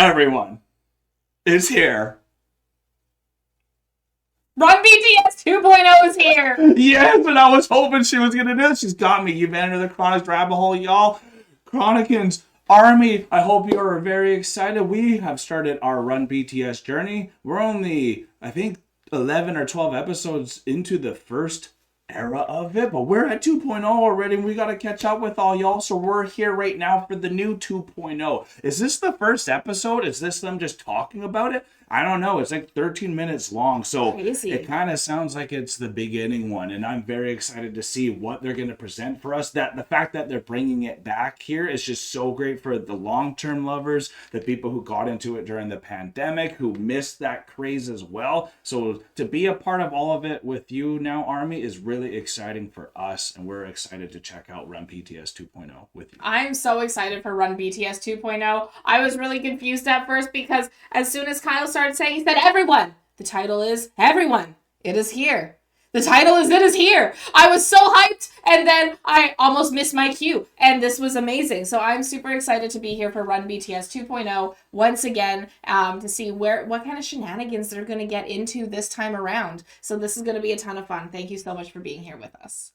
everyone is here. Run BTS 2.0 is here. Yes, and I was hoping she was gonna do it. She's got me. You've entered the Chronic rabbit hole, y'all. Chronicans Army, I hope you are very excited. We have started our Run BTS journey. We're only, I think, 11 or 12 episodes into the first era of it, but we're at 2.0 already, and we got to catch up with all y'all, so we're here right now for the new 2.0. Is this the first episode? Is this them just talking about it? I don't know. It's like 13 minutes long, so Crazy. It kind of sounds like it's the beginning one, and I'm very excited to see what they're going to present for us. That the fact that they're bringing it back here is just so great for the long-term lovers, the people who got into it during the pandemic, who missed that craze as well. So to be a part of all of it with you now, Army, is really exciting for us, and we're excited to check out Run BTS 2.0 with you. I'm so excited for Run BTS 2.0. I was really confused at first because as soon as Kyle started saying, he said, everyone. The title is Everyone. It is here. The title is It Is Here. I was so hyped, and then I almost missed my cue, and this was amazing. So I'm super excited to be here for Run BTS 2.0 once again, to see what kind of shenanigans they're going to get into this time around. So this is going to be a ton of fun. Thank you so much for being here with us.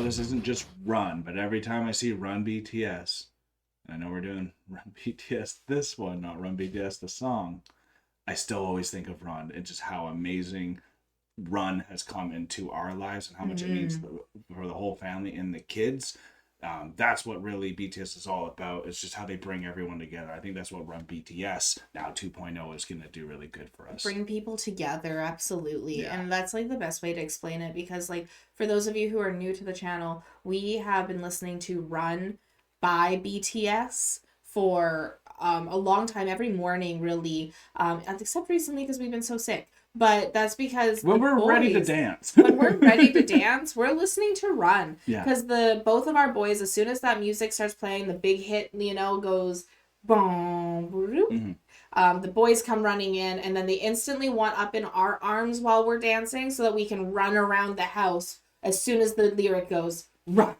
This isn't just Run, but every time I see Run BTS, and I know we're doing Run BTS this one, not Run BTS the song, I still always think of Run and just how amazing Run has come into our lives and how much it means for the whole family and the kids. That's what really BTS is all about. It's just how they bring everyone together. I think that's what Run BTS now 2.0 is going to do really good for us. Bring people together, absolutely. Yeah. And that's like the best way to explain it, because like for those of you who are new to the channel, we have been listening to Run by BTS for a long time, every morning really, except recently because we've been so sick. But that's because when we're ready to dance. When we're ready to dance, we're listening to Run. Yeah. Because both of our boys, as soon as that music starts playing, the big hit, goes boom, the boys come running in, and then they instantly want up in our arms while we're dancing so that we can run around the house as soon as the lyric goes, run.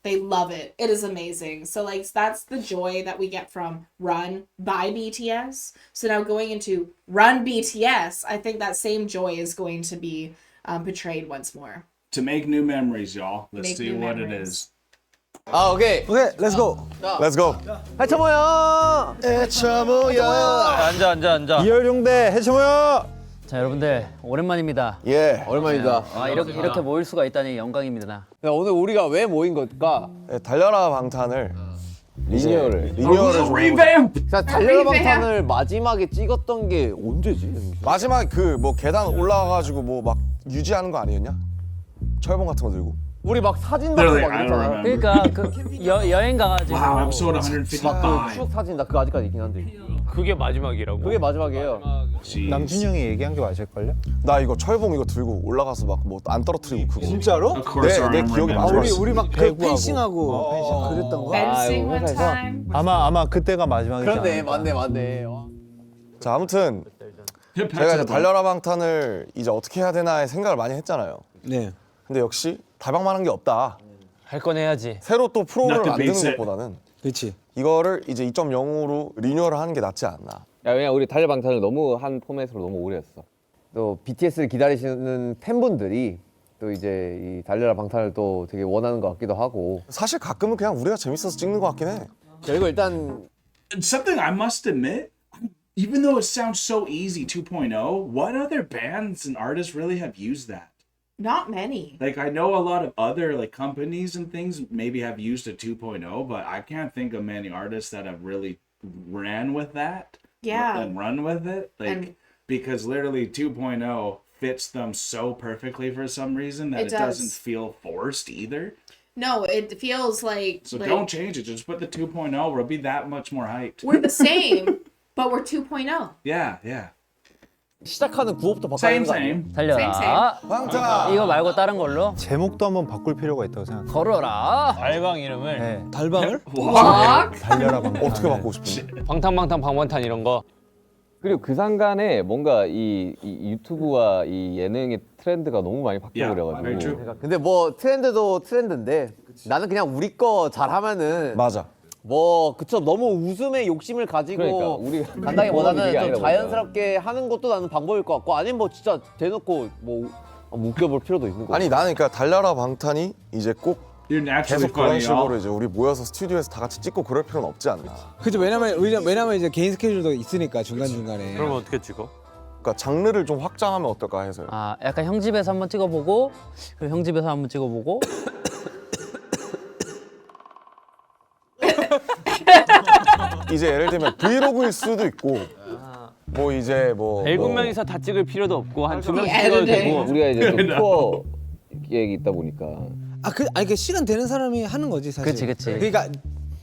They love it. It is amazing. So like that's the joy that we get from Run by BTS. So now going into Run BTS, I think that same joy is going to be portrayed once more. To make new memories, y'all. Let's see what it is. 오케이. 오케이, let's go. Let's go. 해쳐 모여. 해쳐 모여. 앉아. 이열용대 해쳐 모여. 자, 여러분들 오랜만입니다. 예, 오랜만이다. 이렇게 모일 수가 있다니 영광입니다. 야, 오늘 우리가 왜 모인 걸까? 달려라 방탄을 리뉴얼을 Revamp! 자, 달려라 방탄을 마지막에 찍었던 게 언제지? 마지막 그 뭐 계단 올라가가지고 뭐 막 유지하는 거 아니었냐? 철봉 같은 거 들고. 우리 막 사진 Literally, 받고 막 I don't 이랬잖아. remember. 그러니까 그 여행 가가지고 Wow, episode 155. 추억 사진 나 그거 아직까지 있긴 한데. 그게 마지막이라고? 그게 마지막이에요. 남준이 형이 얘기한 게 맞을걸요? 나 이거 철봉 이거 들고 올라가서 막 뭐 안 떨어뜨리고 그거. 진짜로? Of course, I 내 remember. 기억이 많아. 우리 막 배구하고 펜싱하고 그랬던 거. Fencing one 회사에서. time. 아마 그때가 마지막이지 그런데 않을까. 맞네. 자, 아무튼 제가 이제 달려라 방탄을 이제 어떻게 해야 되나 생각을 많이 했잖아요. 네. 근데 역시 달방만한 게 없다. 할 건 해야지. 새로 또 프로그램을 Not the 만드는 basic. 것보다는 그렇지. 이거를 이제 2.0으로 리뉴얼을 하는 게 낫지 않나. 야, 왜냐 우리 달려방탄을 너무 한 포맷으로 너무 오래 했어. 또 BTS를 기다리시는 팬분들이 또 이제 이 달려라 방탄을 또 되게 원하는 것 같기도 하고. 사실 가끔은 그냥 우리가 재밌어서 찍는 것 같긴 해. 그리고 일단 Something I must admit, even though it sounds so easy 2.0, what other bands and artists really have used that? Not many. Like, I know a lot of other like companies and things maybe have used a 2.0, but I can't think of many artists that have really ran with that. Yeah. And run with it. Like, And- because literally 2.0 fits them so perfectly for some reason that It it doesn't does. feel forced either. No, it feels like, So don't change it. Just put the 2.0. We'll be that much more hyped. we're the same, but we're 2.0. Yeah. 시작하는 구호부터 바꿔야 Same, 되는 거 아니에요? same. 달려라. 방탄! 이거 말고 다른 걸로 제목도 한번 바꿀 필요가 있다고 생각해. 걸어라. 알방 이름을 네. 달방을? Walk. 달려라 방탄. 어떻게 바꾸고 싶은데? 방탄 방탄 방방탄 이런 거. 그리고 그 상간에 뭔가 이 유튜브와 이 예능의 트렌드가 너무 많이 Yeah, very 바뀌어버려가지고 true. 근데 뭐 트렌드도 트렌드인데 나는 그냥 우리 거 잘하면은 맞아. 뭐 그쵸 너무 웃음에 욕심을 가지고 그러니까 우리가 간다기보다는 그게 좀 아니라 자연스럽게 하는 것도 나는 방법일 것 같고 아니면 뭐 진짜 대놓고 뭐 웃겨볼 필요도 있는 거. 아니 나는 그러니까 달려라 방탄이 이제 꼭 You're naturally 계속 그런 funny, 식으로 y'all. 이제 우리 모여서 스튜디오에서 다 같이 찍고 그럴 필요는 없지 않나. 그죠. 왜냐면 이제 개인 스케줄도 있으니까 중간중간에. 그러면 어떻게 찍어? 그러니까 장르를 좀 확장하면 어떨까 해서요. 아, 약간 형 집에서 한번 찍어보고, 그리고 형 집에서 한번 찍어보고. 이제 예를 들면 브이로그일 수도 있고 뭐 이제 뭐 7명이서 다 찍을 필요도 없고 한 2명씩 Yeah, 찍어도 yeah. 되고. 우리가 이제 또 투어 계획이 있다 보니까 아니 그 시간 되는 사람이 하는 거지 사실. 그치. 그러니까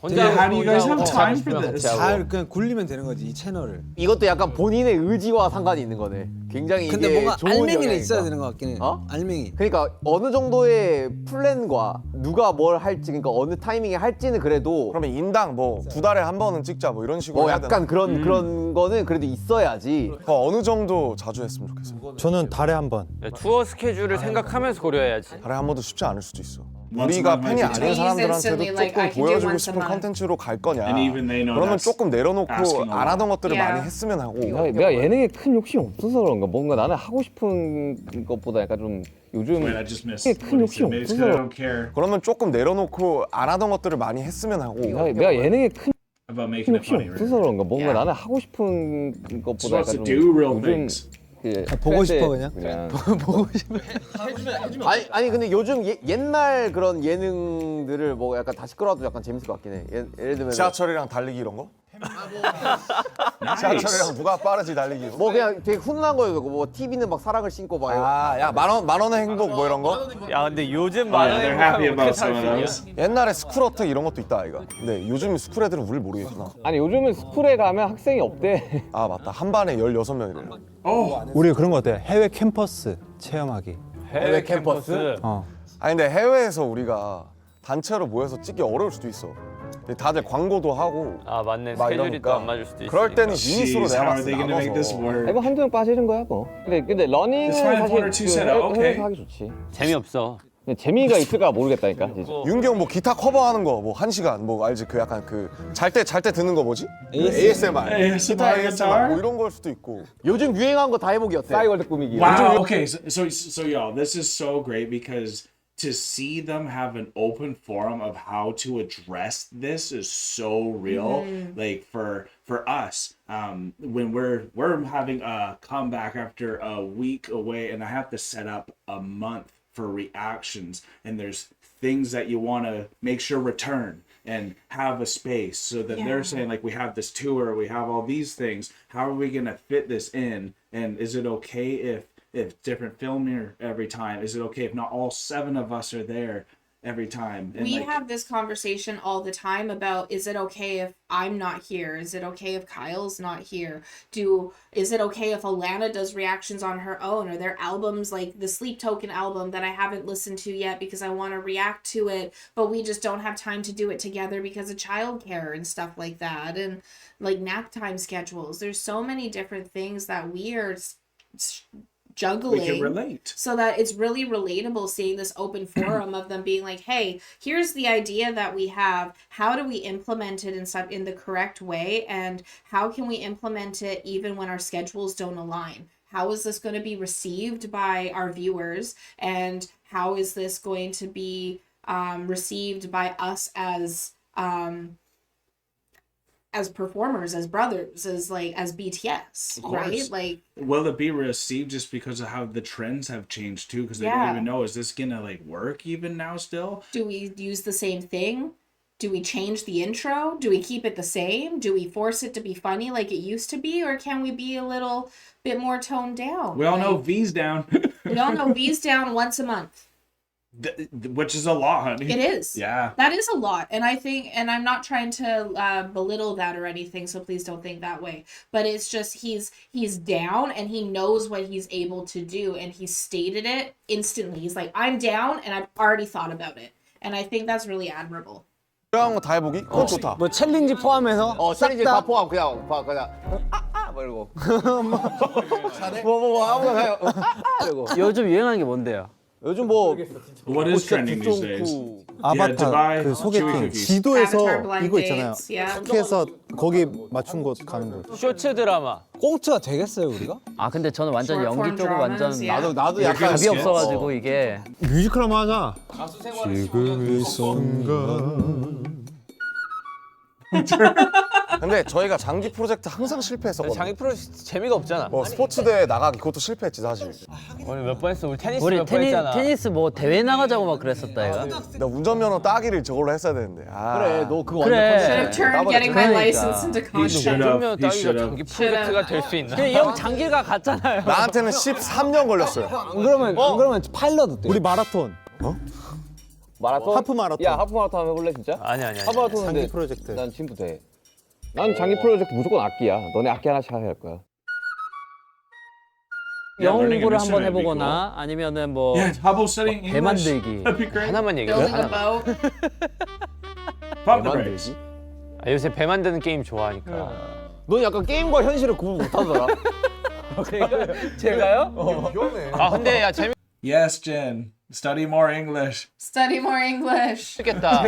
Yeah, how do you guys have 혼자 time 하고 for 싶으면 this? 같이 하고. 잘 그냥 굴리면 되는 거지 이 채널을. 이것도 약간 본인의 의지와 상관이 있는 거네. 굉장히 근데 이게 뭔가 좋은 알맹이는 영향이다. 있어야 되는 것 같긴 해. 어? 알맹이. 그러니까 어느 정도의 플랜과 누가 뭘 할지 그러니까 어느 타이밍에 할지는 그래도 그러면 인당 뭐 2달에 한 번은 찍자 뭐 이런 식으로 뭐 해야 약간 되나? 그런 거는 그래도 있어야지. 어느 정도 자주 했으면 좋겠어. 저는 달에 한 번. 투어 스케줄을 생각하면서 고려해야지. 달에 한 번도 쉽지 않을 수도 있어. Once a 우리가 month 팬이 might be 아닌 tough. 사람들한테도 Instantly, like, I 조금 can do 보여주고 once a 싶은 month. 컨텐츠로 갈 거냐. And even they know 그러면 that's 조금 내려놓고 asking a lot. 안 하던 것들을 Yeah. 많이 했으면 하고. 내가 예능에 큰 욕심이 없어서 그런가 뭔가 나는 하고 싶은 것보다 약간 좀 요즘 Wait, I just missed 큰 what he said. 욕심 Maybe it's 'cause I 없어서 don't care 그러면 조금 내려놓고 안 하던 것들을 많이 했으면 하고. 내가 예능에 큰 about making it 욕심이 funny. 없어서 그런가 뭔가 Yeah. 나는 하고 싶은 것보다 Supposed to 약간 좀 do real 요즘 things. 그 보고 트렌드에 싶어, 그냥? 아니 근데 요즘 옛날 그런 예능들을 뭐 약간 다시 끌어와도 약간 재밌을 것 같긴 해. 예를 들면 지하철이랑 달리기 이런 거? 지하철이랑 누가 빠르지 달리기. 뭐 그냥 되게 훈훈한 거예요. 뭐 TV는 막 사랑을 신고 막 야 만 원의 행복 뭐 이런 거? 야 근데 요즘 Oh, yeah, they're happy 행복하면 about some of 어떻게 those. 옛날에 스쿨어택 이런 것도 있다 아이가. 근데 요즘 스쿨 애들은 우리를 모르겠구나. 아니 요즘은 스쿨에 가면 학생이 없대. 아 맞다 한 반에 16명이래. Oh, 우리 그런 거 어때? 해외 캠퍼스 체험하기. 해외 캠퍼스? 아니 근데 해외에서 우리가 단체로 모여서 찍기 어려울 수도 있어. 근데 다들 광고도 하고 아 맞네. 막 스케줄이 또 이러니까 안 맞을 수도 있으니까. 그럴 때는 유닛으로 jeez, 내가 how are 봤을 they 때 gonna make this 나눠서 work? 이거 한두 명 빠지는 거야 뭐. 근데 러닝은 It's fine if one or 사실 two set up, okay. 해외에서 하기 좋지. 재미없어. 근데 재미가 있을까 모르겠다니까. 진짜. 윤기 형 뭐 기타 커버하는 거 뭐 1시간 뭐 알지 그 약간 그 잘 때 듣는 거 뭐지? ASMR. ASMR guitar? 뭐 이런 걸 수도 있고. 요즘 유행한 거 다 해보기 어때? 싸이월드 꾸미기. wow. Okay, so y'all, this is so great because to see them have an open forum of how to address this is so real. Like for us, when we're having a comeback after a week away, and I have to set up a month for reactions, and there's things that you want to make sure return and have a space so that they're saying like we have this tour, we have all these things, how are we going to fit this in, and is it okay if different filming every time, is it okay if not all 7 of us are there every time? And We like, have this conversation all the time about, is it okay if I'm not here? Is it okay if Kyle's not here? Is it okay if Alana does reactions on her own? Or their albums, like the Sleep Token album that I haven't listened to yet because I want to react to it, but we just don't have time to do it together because of childcare and stuff like that, and like nap time schedules. There's so many different things that we are juggling, we can relate. so that it's really relatable seeing this open forum of them being like, hey, here's the idea that we have, how do we implement it in the correct way, and how can we implement it even when our schedules don't align? How is this going to be received by our viewers, and how is this going to be received by us as performers, as brothers, as BTS, right? Like, Will it be received just because of how the trends have changed too? Because they Yeah. don't even know, is this gonna like work even now still? do we use the same thing? Do we change the intro? Do we keep it the same? Do we force it to be funny like it used to be? Or can we be a little bit more toned down? We all know Like, V's down, we all know V's down once a month. which is a lot, honey. It is. Yeah. That is a lot. And I think, and I'm not trying to belittle that or anything, so please don't think that way. But it's just he's down and he knows what he's able to do, and he stated it instantly. He's like, I'm down and I've already thought about it. And I think that's really admirable. 필요한 거 다 해보기? 그건 좋다. 뭐 챌린지 포함해서 챌린지 다 포함 그냥 이러고 뭐 아무나 가요. 이러고. 요즘 유행하는 게 뭔데요? 요즘 뭐 What is trending these days? 아바타 Dubai, 그 chewy 소개팅 cookies. 지도에서 Avatar blind 이거 있잖아요. dates, yeah. 이렇게 해서 거기 맞춘 곳 가는 거. 쇼츠 드라마. 꽁트가 되겠어요 우리가? 아 근데 저는 완전 Short 연기 form 쪽은 완전 dramas, yeah. 나도 약간 답이 없어가지고 이게 뮤지컬 한번 하자. 지금 이 순간. 근데 저희가 장기 프로젝트 항상 실패했었거든요. 장기 프로젝트 재미가 없잖아. 스포츠 대회 나가기 그것도 실패했지 사실. 오늘 몇 번 했어? 우리 테니스 우리 몇 번 했잖아. 테니스 뭐 대회 나가자고 막 그랬었다 얘가. 나 운전면허 따기를 저걸로 했어야 되는데. 그래 너 그거 그래. Should have turned getting my 그러니까. license into contract. 운전면허 He 따기가 should have. 장기 프로젝트가 될 수 있나? 이 형 장기가 갔잖아요. 나한테는 13년 걸렸어요. 안 그러면 파일럿 어때? 우리 마라톤. 마라톤? 하프 마라톤. 야 하프 마라톤 한번 해볼래 진짜? 아니. 하프 마라톤인데 장기 프로젝트. 난 지금부터 해. 난 장기 프로젝트 무조건 악기야. 너네 악기 하나씩 할 거야. Yeah, learning 영어를 an 한번 instrument would be 해보거나 아니면은 뭐 Yeah, how about studying 배 English? 만들기. That'd be great. 하나만 얘기해. Building a 하나만. boat. Pump the brakes. 아, 요새 배 만드는 게임 좋아하니까. 넌 약간 게임과 현실을 구분 못하더라. 제가요? 위험해. 아 근데 야 Yes, Jen. Study more English. Study more English. 재밌겠다.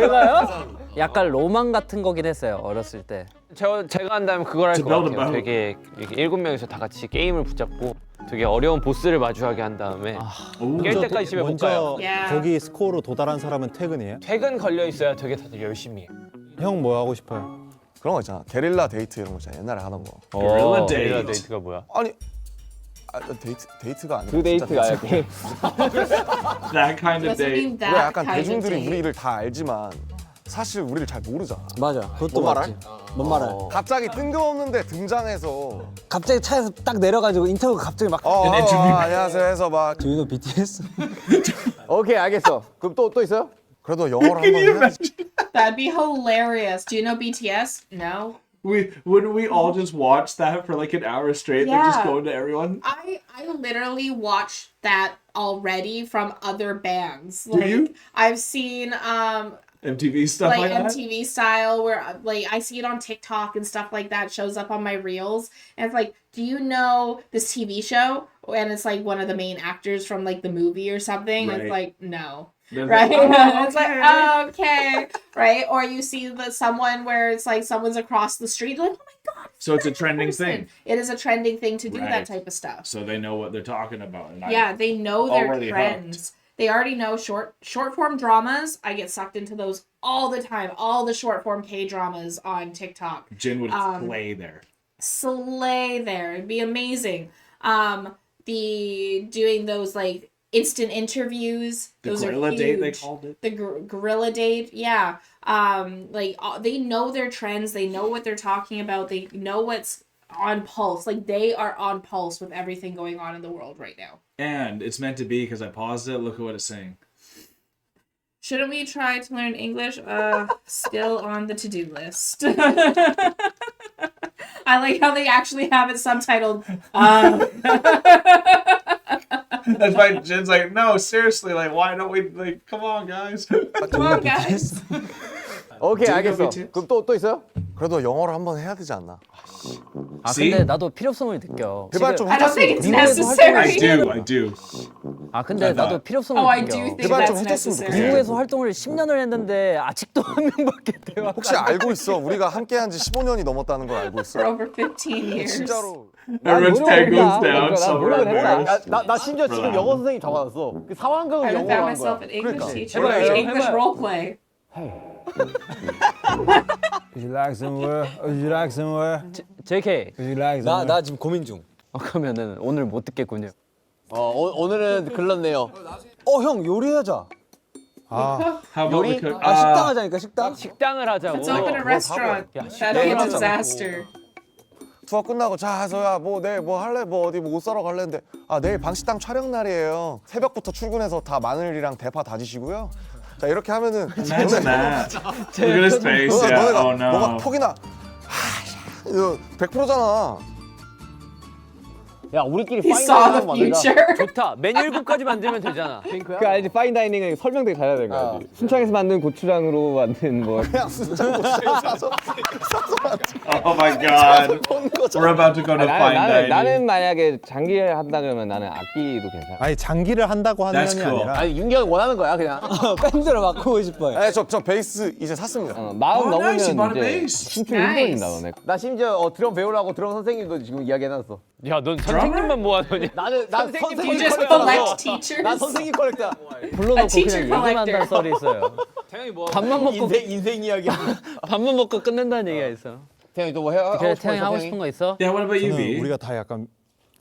약간 로망 같은 거긴 했어요 어렸을 때. 제가 한다면 그걸 할 To 것 build a 같아요. boat. 되게 이렇게 7명이서 다 같이 게임을 붙잡고 되게 어려운 보스를 마주하게 한 다음에 깰 때까지 집에 못 가요. 먼저 Yeah. 거기 스코어로 도달한 사람은 퇴근이에요? 퇴근 걸려 있어야 되게 다들 열심히 해. 형 뭐 하고 싶어요? 그런 거 있잖아. 게릴라 데이트 이런 거 있잖아. 옛날에 하던 거. Guerrilla 게릴라 date. 데이트가 뭐야? 아니 데이트가 아니라 그 데이트가 아니야 게임. That kind of Doesn't date. mean 우리 that 약간 kind of 대중들이 date. 우리를 다 알지만 사실 우리를 잘 모르잖아. 맞아. 그것도 뭔 맞지. 뭔 말해? 갑자기 뜬금없는데 등장해서 갑자기 차에서 딱 내려가지고 인터뷰 갑자기 막. 안녕하세요 해서 막 Do you know BTS? 오케이 알겠어. 그럼 또 있어요? 그래도 영어를 한번 해야지. That'd be hilarious. Do you know BTS? No. Wouldn't we all just watch that for like an hour straight? They're just Yeah. going to everyone. I literally watched that already from other bands. Do you? I've seen MTV stuff like, like that. MTV style where like I see it on TikTok and stuff like that shows up on my reels and it's like, do you know this TV show? And it's like one of the main actors from like the movie or something. And Right. it's like, no. They're Right? like, "Oh, It's like, okay." okay. Right? Or you see someone where it's like someone's across the street, like, oh my god. So it's a trending thing. It is a trending thing to do Right. that type of stuff. So they know what they're talking about. And Yeah, they know their already trends. They already know short form dramas. I get sucked into those all the time. All the short form K dramas on TikTok. Jin would play there. Slay there. It'd be amazing. The doing those like instant interviews. The Those gorilla are huge. date they called it. The gorilla date, yeah. They know their trends. They know what they're talking about. They know what's on pulse. Like they are on pulse with everything going on in the world right now. And it's meant to be because I paused it. Look at what it's saying. Shouldn't we try to learn English? Still on the to-do list. I like how they actually have it subtitled. That's why Jin's like, no, seriously, like, why don't we, like, come on, guys. Come on, guys. 오케이 알겠어. BTS? 그럼 또 있어요? 그래도 영어를 한번 해야 되지 않나? 아 See? 근데 나도 필요성을 느껴. 제발 좀 I don't think it's I necessary. do. 아 근데 나도 필요성을 Oh, I 느껴. do think 제발 좀 that's 해줬으면 necessary. 좋겠어. 미국에서 활동을 10년을 했는데 아직도 한 명밖에 대화. 혹시 알고 있어? 우리가 함께한 지 15년이 넘었다는 걸 알고 있어? For over 15 years. 진짜로. Everyone's tag goes down, 나 so we're 노력은 했다. embarrassed. 나 심지어 지금 영어 선생님 잡아놨어. 그 상황극을 I 영어로 found 한 myself 거야. an English 그러니까. teacher. 해봐요, English 해봐요. role play. Would you like some more? Would you like some more? JK. Would you like some more? 나 지금 고민 중. 그러면은 오늘 못 듣겠군요. 오늘은 글렀네요. 형 요리하자. 아, How about we cook? 식당 하자니까 식당. 식당을 하자고. Let's open a restaurant. That'd be a disaster. 투어 끝나고 자 해서야 뭐 내일 뭐 할래? 뭐 어디 뭐 옷 사러 갈래는데 아 내일 방식당 촬영 날이에요. 새벽부터 출근해서 다 마늘이랑 대파 다지시고요. 자 이렇게 하면은 Imagine that. Look at his face. Yeah. 너네가 Oh 너가 no. 폭이나 이거 100%잖아. 야 우리끼리 He 파인 saw 다이닝 the 한번 만들자. future. 좋다. 메뉴 1분까지 만들면 되잖아. 그 알지 파인 다이닝은 설명되게 잘해야 되는 거야. 순창에서 만든 고추장으로 만든 뭐. 그냥 순창 고추를 사서 Oh my god. We're about to go to fine dining. 나는 만약에 장기를 한다 그러면 나는 악기도 괜찮아. 아니 장기를 한다고 하는 That's 면이 cool. 아니라 아니 윤경이 원하는 거야 그냥. 밴드로 바꾸고 싶어요. 네, 저 베이스 이제 샀습니다. 마음 Oh, nice, you bought 넘으면 a 이제 bass. 춤추기 Nice. 힘들어진다 너네. 나 심지어 드럼 배우라고 드럼 선생님도 지금 이야기해놨어. 야, 넌 선생님만 모아놓냐? 난 선생님 You just 컬렉터라서. collect teachers. 난 선생님 컬렉터. A 불러놓고 teacher 그냥 얘기만 collector. 한다는 썰이 있어요. 태영이 뭐? 밥만 먹고 인생 이야기. 밥만 먹고 끝낸다는 얘기가 있어. 태영이 또뭐 하고 그래 싶어? 태양이 하고 싶은 거 있어? Yeah, what about you, 저는 V? 우리가 다 약간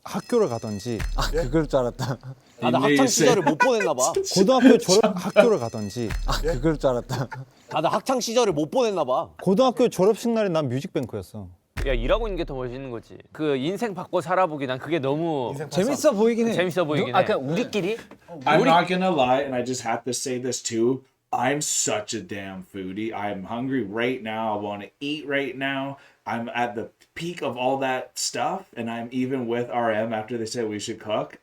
학교를 가든지 그럴 줄 알았다. 나 학창 시절을 못 보냈나 봐. 고등학교 졸업 학교를 가든지 그럴 줄 알았다. 다들 학창 시절을 못 보냈나 봐. 고등학교 졸업식 날에 난 뮤직뱅크였어. 야, 일하고 있는 게 더 멋있는 거지. 그 인생 바꿔 살아보기 난 그게 너무 재밌어 보이긴 해. 재밌어 보이긴 아 해. 그냥 우리끼리? I'm not gonna lie, and I just have to say this too. I'm such a damn foodie. I'm hungry right now. I want to eat right now. I'm at the peak of all that stuff, and I'm even with RM after they said we should cook.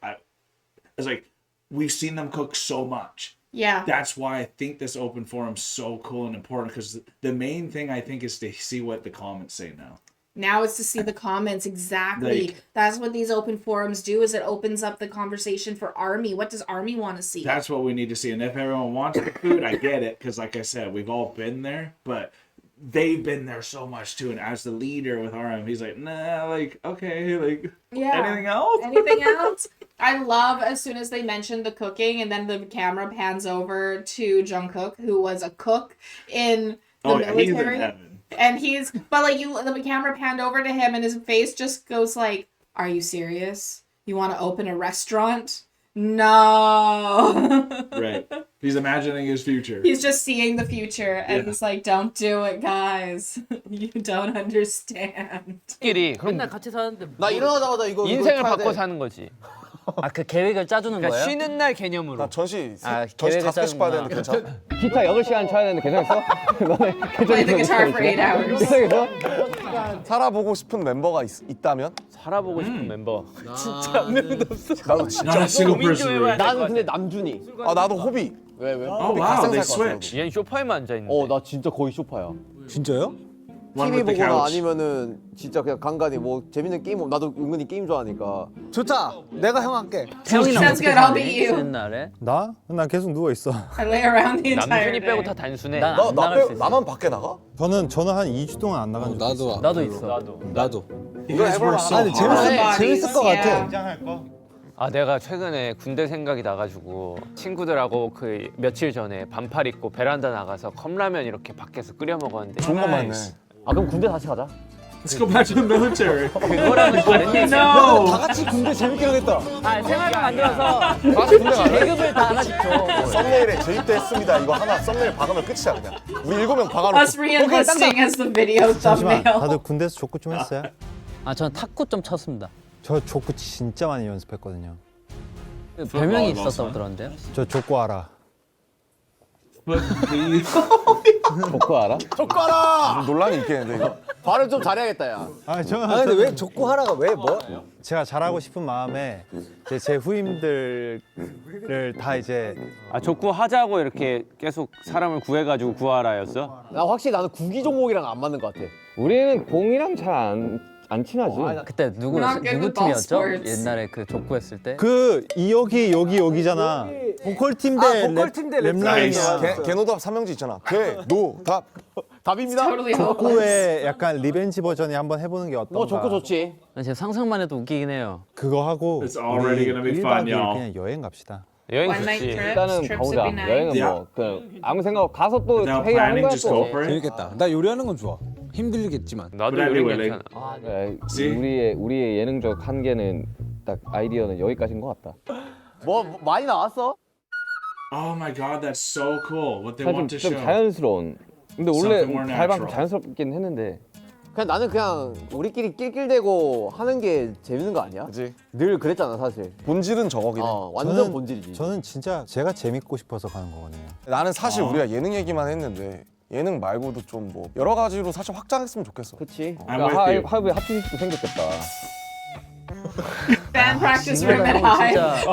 It's like we've seen them cook so much. Yeah. That's why I think this open forum's so cool and important, because the main thing I think is to see what the comments say now. Now it's to see the comments. Exactly. Like- That's what these open forums do, is it opens up the conversation for Army. What does Army want to see? That's what we need to see. And if everyone wants the food, I get it, because like I said, we've all been there, but they've been there so much too. And as the leader with RM, he's like, nah, like, okay, like, Yeah. anything else? Anything else? I love as soon as they mentioned the cooking, and then the camera pans over to Jungkook, who was a cook in the Oh, yeah, he's in military. heaven. And he's, but like the camera panned over to him, and his face just goes like, "Are you serious? You want to open a restaurant? No." Right. He's imagining his future. He's just seeing the future, and Yeah. he's like, "Don't do it, guys. You don't understand." 끼리 맨날 같이 사는데 나 일어나자마자 이거 인생을 타야 바꿔 돼. 사는 거지. 아그 계획을 짜주는 그러니까 거예요? 쉬는 날 개념으로. 나 전시 아, 전시 계획을 5개씩 봐야 짜는구나. 되는데 괜찮아? 기타 8시간 쳐야 되는데 괜찮았어? 너네 Play the guitar for 8 hours. 괜찮았어? 살아보고 싶은 멤버가 있다면? 살아보고 싶은 멤버. 나도 진짜. Not a single 고민 좀 person. 해봐야 Really. 될 것 나는 같아. 근데 남준이. 아 나도 호비. 왜 왜? Oh wow, they switched. 얘는 소파에만 앉아 있는데. 나 진짜 거의 쇼파야. 진짜요? One TV with the 보거나 couch. 아니면은 진짜 그냥 간간히 뭐 재밌는 게임 나도 은근히 게임 좋아하니까. 좋다. 내가 형 할게. 태영이는 Sounds 어떻게 good, I'll 사니? be you. 쉬는 날에? 나? 난 계속 누워 있어. I lay around the entire 남준이 day. 빼고 다 단순해. 난 안 나갈 수 있어. 나만 밖에 나가? 저는 한 2주 동안 안 나간 적 있어. 나도 나도 있어. 나도. You guys work so 아니 hard. 재밌을 것 같아. 아, 내가 최근에 군대 생각이 나가지고 친구들하고 그 며칠 전에 반팔 입고 베란다 나가서 컵라면 이렇게 밖에서 끓여 먹었는데 좋은 것만 했네. Nice. 아 그럼 군대 다시 가자. Let's go back to the military. 그거랑은 다른 얘기야. No. 다 같이 군대 재밌게 하겠다. 아 생활을 만들어서 다시 군대 가래? 계급을 다 하나씩 줘. 썸네일에 재입대했습니다. 이거 하나 썸네일 박으면 끝이야 그냥. 우리 7명 박아놓고. Us re-enlisting as the video 잠시만, thumbnail. 다들 군대에서 족구 좀 했어요? 아 저는 탁구 좀 쳤습니다. 저 족구 진짜 많이 연습했거든요. 그 별명이 맞아. 있었다고 들었는데요? 저 족구 알아. But the 조커 알아? 논란이 있겠는데 이거. 발을 좀 잘해야겠다 야. 아, 아 근데 왜 족구 하라가 왜 뭐? 제가 잘하고 싶은 마음에 이제 제 후임들을 다 이제 아, 족구 하자고 이렇게 계속 사람을 구해가지고 구하라였어? 나 확실히 나는 구기 종목이랑 안 맞는 것 같아. 우리는 공이랑 잘 안 친하지. 그때 누구 We're not good 누구 with ball 팀이었죠? sports. 옛날에 그 족구 했을 때? 그 여기잖아. 보컬 팀 대 보컬 팀대 랩라인이야. 개노답 삼명지 있잖아. 개노답. 답입니다. Totally hopeless. 족구의 약간 리벤지 버전이 한번 해보는 게 어떤가? 조커 좋지. 지금 상상만 해도 웃기긴 해요. 그거 하고 It's already gonna be fun, 1박 2일 y'all. 그냥 여행 갑시다. 여행 One night 좋지. trip. 일단은 Trips 가보자. would be nice. 여행은 Yeah. 뭐 그 아무 생각 없고 가서 또 Without 회의하는 planning, 거야 just go 또. for it. 재밌겠다. 나 요리하는 건 좋아. 힘들겠지만. 나도 But 요리 anyway, 괜찮아. 네, See? 우리의 예능적 한계는 딱 아이디어는 여기까지인 것 같다. 뭐 많이 나왔어? Oh my god, that's so cool. What they 좀, want to 좀 show. 자연스러운. 근데 원래 Something more 발방 좀 natural. 자연스럽긴 했는데. 그냥 나는 그냥 우리끼리 낄낄대고 하는 게 재밌는 거 아니야? 그지? 늘 그랬잖아 사실. 본질은 저거긴 해. 완전 본질이지. 저는 진짜 제가 재밌고 싶어서 가는 거거든요. 나는 사실 우리가 예능 얘기만 했는데 예능 말고도 좀 뭐 여러 가지로 사실 확장했으면 좋겠어. 그치. I'm with you. 하이브에 합치도 생겼겠다. band practice room at high. 진짜.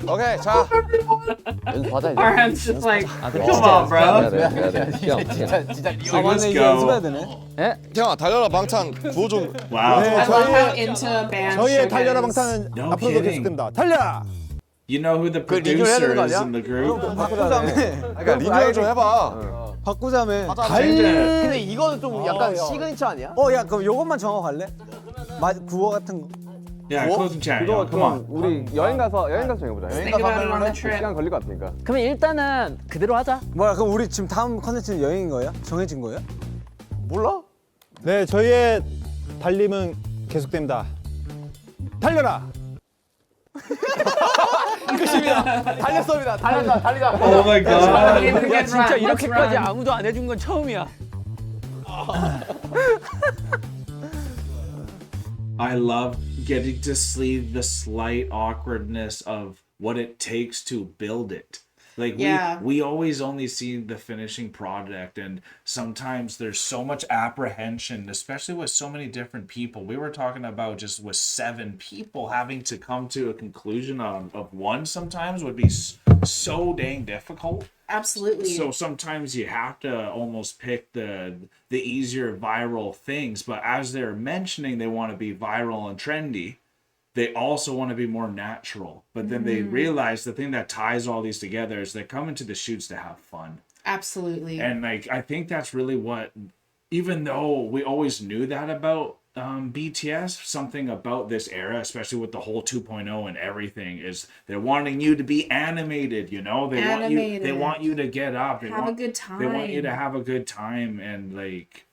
오케이 자 연습하자 이제. Arham's just like, Come on, bro. 해야 돼. 시험. 진짜 So 아 let's 맞네 이제 go. 연습해야 되네. 태영아 달려라 방탄 구호 좀 Wow. I love how into bands. 저희의 Sugar 달려라 is. 방탄은 No 앞으로도 kidding. 계속된다. 달려라. You know who the 그 리뉴얼 해야 producer 되는 거 is 아니야? in the group? 바꾸자며. 그러니까 리뉴얼 좀 해봐 바꾸자며. 근데 이거는 좀 약간 시그니처 아니야? 야 그럼 요것만 정하고 갈래? 구호 같은 거. Yeah, closing chant. 그거 Come on. 우리 여행 가서 정해보자. Think about it on the trip. 시간 걸릴 것 같으니까. 그러면 일단은 그대로 하자. 뭐야 그럼 우리 지금 다음 컨텐츠는 여행인 거예요? 정해진 거예요? 몰라? 네, 저희의 달림은 계속됩니다. 달려라. 달렸습니다. 달리자. Oh my god. Give it a 야 good 진짜 run. Let's 이렇게까지 run. 아무도 안 해준 건 처음이야. I love getting to see the slight awkwardness of what it takes to build it. Like Yeah. we always only see the finishing product, and sometimes there's so much apprehension, especially with so many different people. We were talking about just with 7 people having to come to a conclusion of one sometimes would be so dang difficult. Absolutely. So sometimes you have to almost pick the easier viral things, but as they're mentioning they want to be viral and trendy, they also want to be more natural. But then they realize the thing that ties all these together is they're coming to the shoots to have fun. Absolutely. And like I think that's really what, even though we always knew that about BTS, something about this era, especially with the whole 2.0 and everything, is they're wanting you to be animated. You know, they Animated. want you to get up. They Have a want, good They want you to time. have a good time, and like,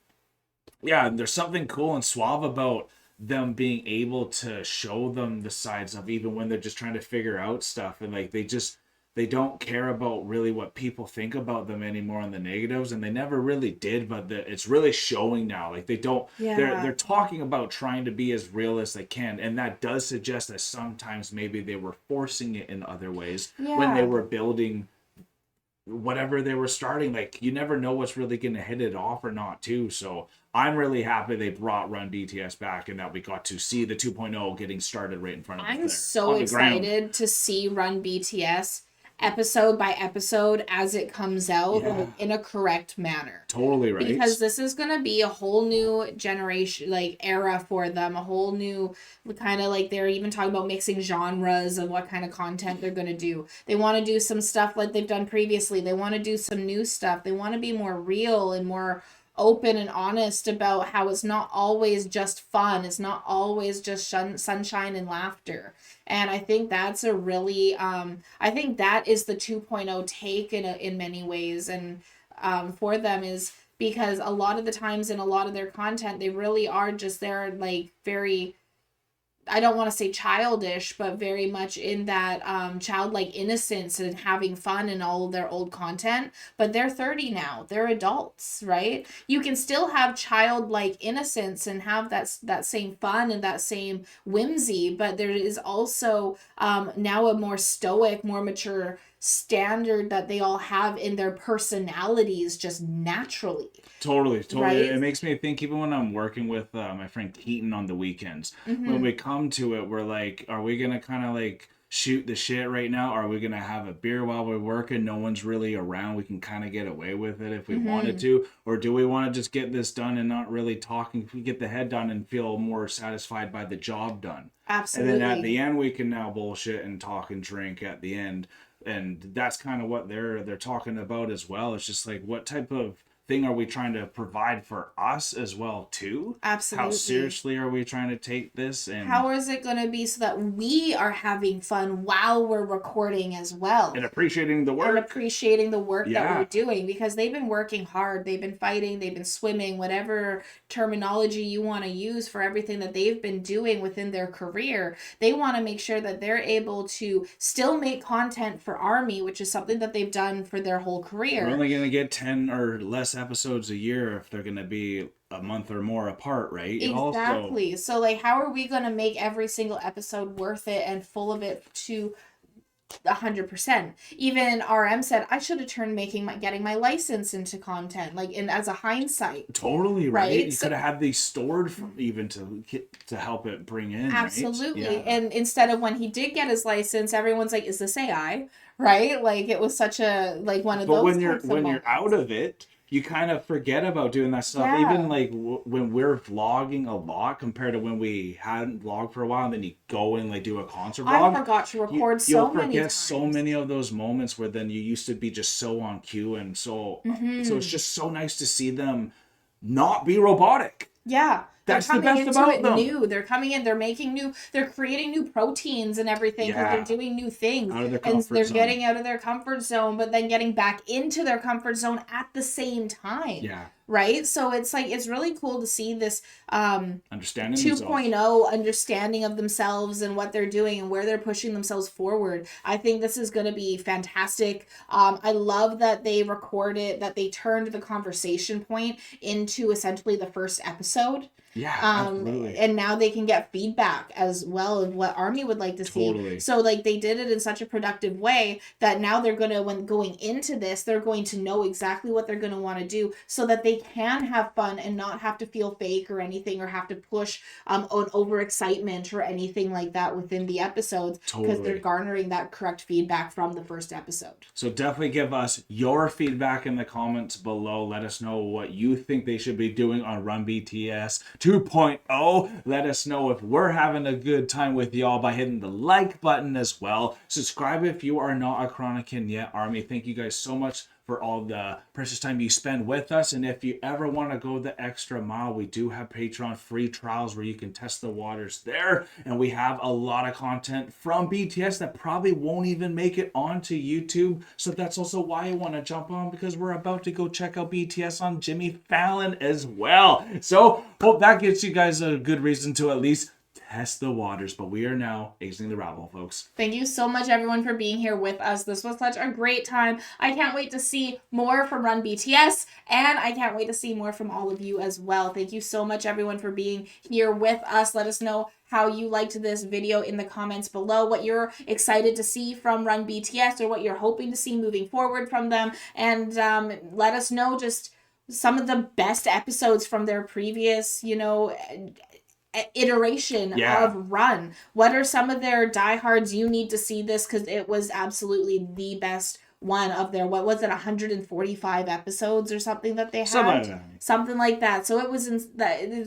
yeah, there's something cool and suave about them being able to show them the sides of even when they're just trying to figure out stuff, and like they don't care about really what people think about them anymore on the negatives, and they never really did, but it's really showing now. Like they don't, they're talking about trying to be as real as they can, and that does suggest that sometimes maybe they were forcing it in other ways when they Yeah. were building whatever they were starting. Like you never know what's really going to hit it off or not too. So I'm really happy they brought Run BTS back and that we got to see the 2.0 getting started right in front of us. I'm so excited to see Run BTS episode by episode as it comes out in a correct manner. Totally right. Because this is going to be a whole new generation, like era for them, a whole new kind of like they're even talking about mixing genres of what kind of content they're going to do. They want to do some stuff like they've done previously. They want to do some new stuff. They want to be more real and more open and honest about how it's not always just fun. It's not always just sunshine and laughter. And I think that's a really, I think that is the 2.0 take in many ways. And for them is because a lot of the times in a lot of their content, they really are just there like very, I don't want to say childish, but very much in that childlike innocence and having fun in all of their old content. But they're 30 now. They're adults, right? You can still have childlike innocence and have that same fun and that same whimsy, but there is also now a more stoic, more mature standard that they all have in their personalities just naturally. Totally. Right? It makes me think, even when I'm working with my friend Keaton on the weekends, when we come to it, we're like, are we going to kind of like shoot the shit right now? Are we going to have a beer while we're working? No one's really around. We can kind of get away with it if we wanted to. Or do we want to just get this done and not really talking, get the head done and feel more satisfied by the job done? Absolutely. And then at the end, we can now bullshit and talk and drink at the end. And that's kind of what they're talking about as well. It's just like, what type of thing are we trying to provide for us as well too? Absolutely. How seriously are we trying to take this? And how is it going to be so that we are having fun while we're recording as well? And appreciating the work. And appreciating the work that Yeah. we're doing, because they've been working hard. They've been fighting. They've been swimming, whatever terminology you want to use for everything that they've been doing within their career. They want to make sure that they're able to still make content for ARMY, which is something that they've done for their whole career. We're only going to get 10 or less episodes a year if they're going to be a month or more apart, right? Exactly. So like, how are we going to make every single episode worth it and full of it to 100%. Even RM said I should have turned getting my license into content, like in as a hindsight. Totally right. Right? You So- could have had these stored even to help it bring in. Absolutely. Right? Yeah. And instead of when he did get his license, everyone's like, "Is this AI?" Right? Like it was such a like one of But those. when you're types of when you're moments. out of it, you kind of forget about doing that stuff. Yeah. Even like when we're vlogging a lot compared to when we hadn't vlogged for a while, and then you go and like do a concert vlog. I forgot to record You'll so many forget times. so many of those moments where then you used to be just so on cue and so so it's just so nice to see them not be robotic. Yeah. That's they're the coming best into about it them. new. They're coming in, they're making new, they're creating new proteins and everything because Yeah. they're doing new things. Out of their And comfort they're zone. getting out of their comfort zone, but then getting back into their comfort zone at the same time. Yeah. Right? So it's like it's really cool to see this Understanding 2.0 understanding of themselves and what they're doing and where they're pushing themselves forward. I think this is going to be fantastic. I love that they recorded, that they turned the conversation point into essentially the first episode. Yeah, absolutely. And now they can get feedback as well of what Army would like to Totally. see. So like they did it in such a productive way that now they're going to, when going into this, they're going to know exactly what they're going to want to do so that they can have fun and not have to feel fake or anything or have to push on overexcitement or anything like that within the episodes because Totally. they're garnering that correct feedback from the first episode. So definitely give us your feedback in the comments below. Let us know what you think they should be doing on Run BTS 2.0. Let us know if we're having a good time with y'all by hitting the like button as well. Subscribe if you are not a Chronican yet. Army, thank you guys so much for all the precious time you spend with us. And if you ever want to go the extra mile, we do have Patreon free trials where you can test the waters there. And we have a lot of content from BTS that probably won't even make it onto YouTube. So that's also why I want to jump on, because we're about to go check out BTS on Jimmy Fallon as well. So hope that gives you guys a good reason to at least test the waters. But we are now exiting the rabbit hole, folks. Thank you so much, everyone, for being here with us. This was such a great time. I can't wait to see more from Run BTS, and I can't wait to see more from all of you as well. Thank you so much, everyone, for being here with us. Let us know how you liked this video in the comments below, what you're excited to see from Run BTS or what you're hoping to see moving forward from them. And let us know just some of the best episodes from their previous, iteration of Run. What are some of their diehards you need to see this, because it was absolutely the best one of their, what was it, 145 episodes or something that they had? Something like that. So it was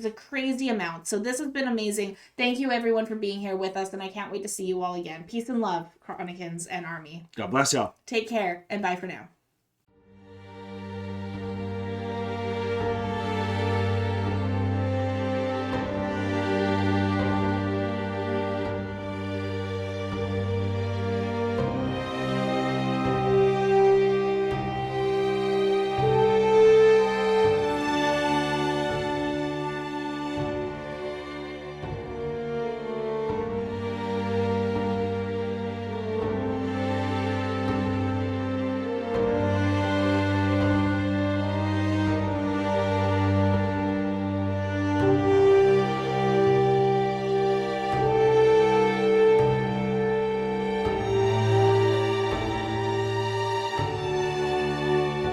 a crazy amount. So this has been amazing. Thank you, everyone, for being here with us, and I can't wait to see you all again. Peace and love, Chronicans and Army. God bless y'all. Take care, and bye for now.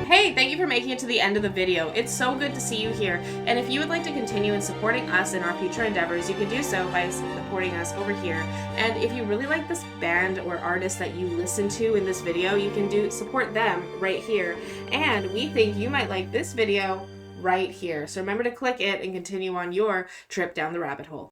Hey, thank you for making it to the end of the video. It's so good to see you here. And if you would like to continue in supporting us in our future endeavors, you can do so by supporting us over here. And if you really like this band or artist that you listen to in this video, you can support them right here. And we think you might like this video right here. So remember to click it and continue on your trip down the rabbit hole.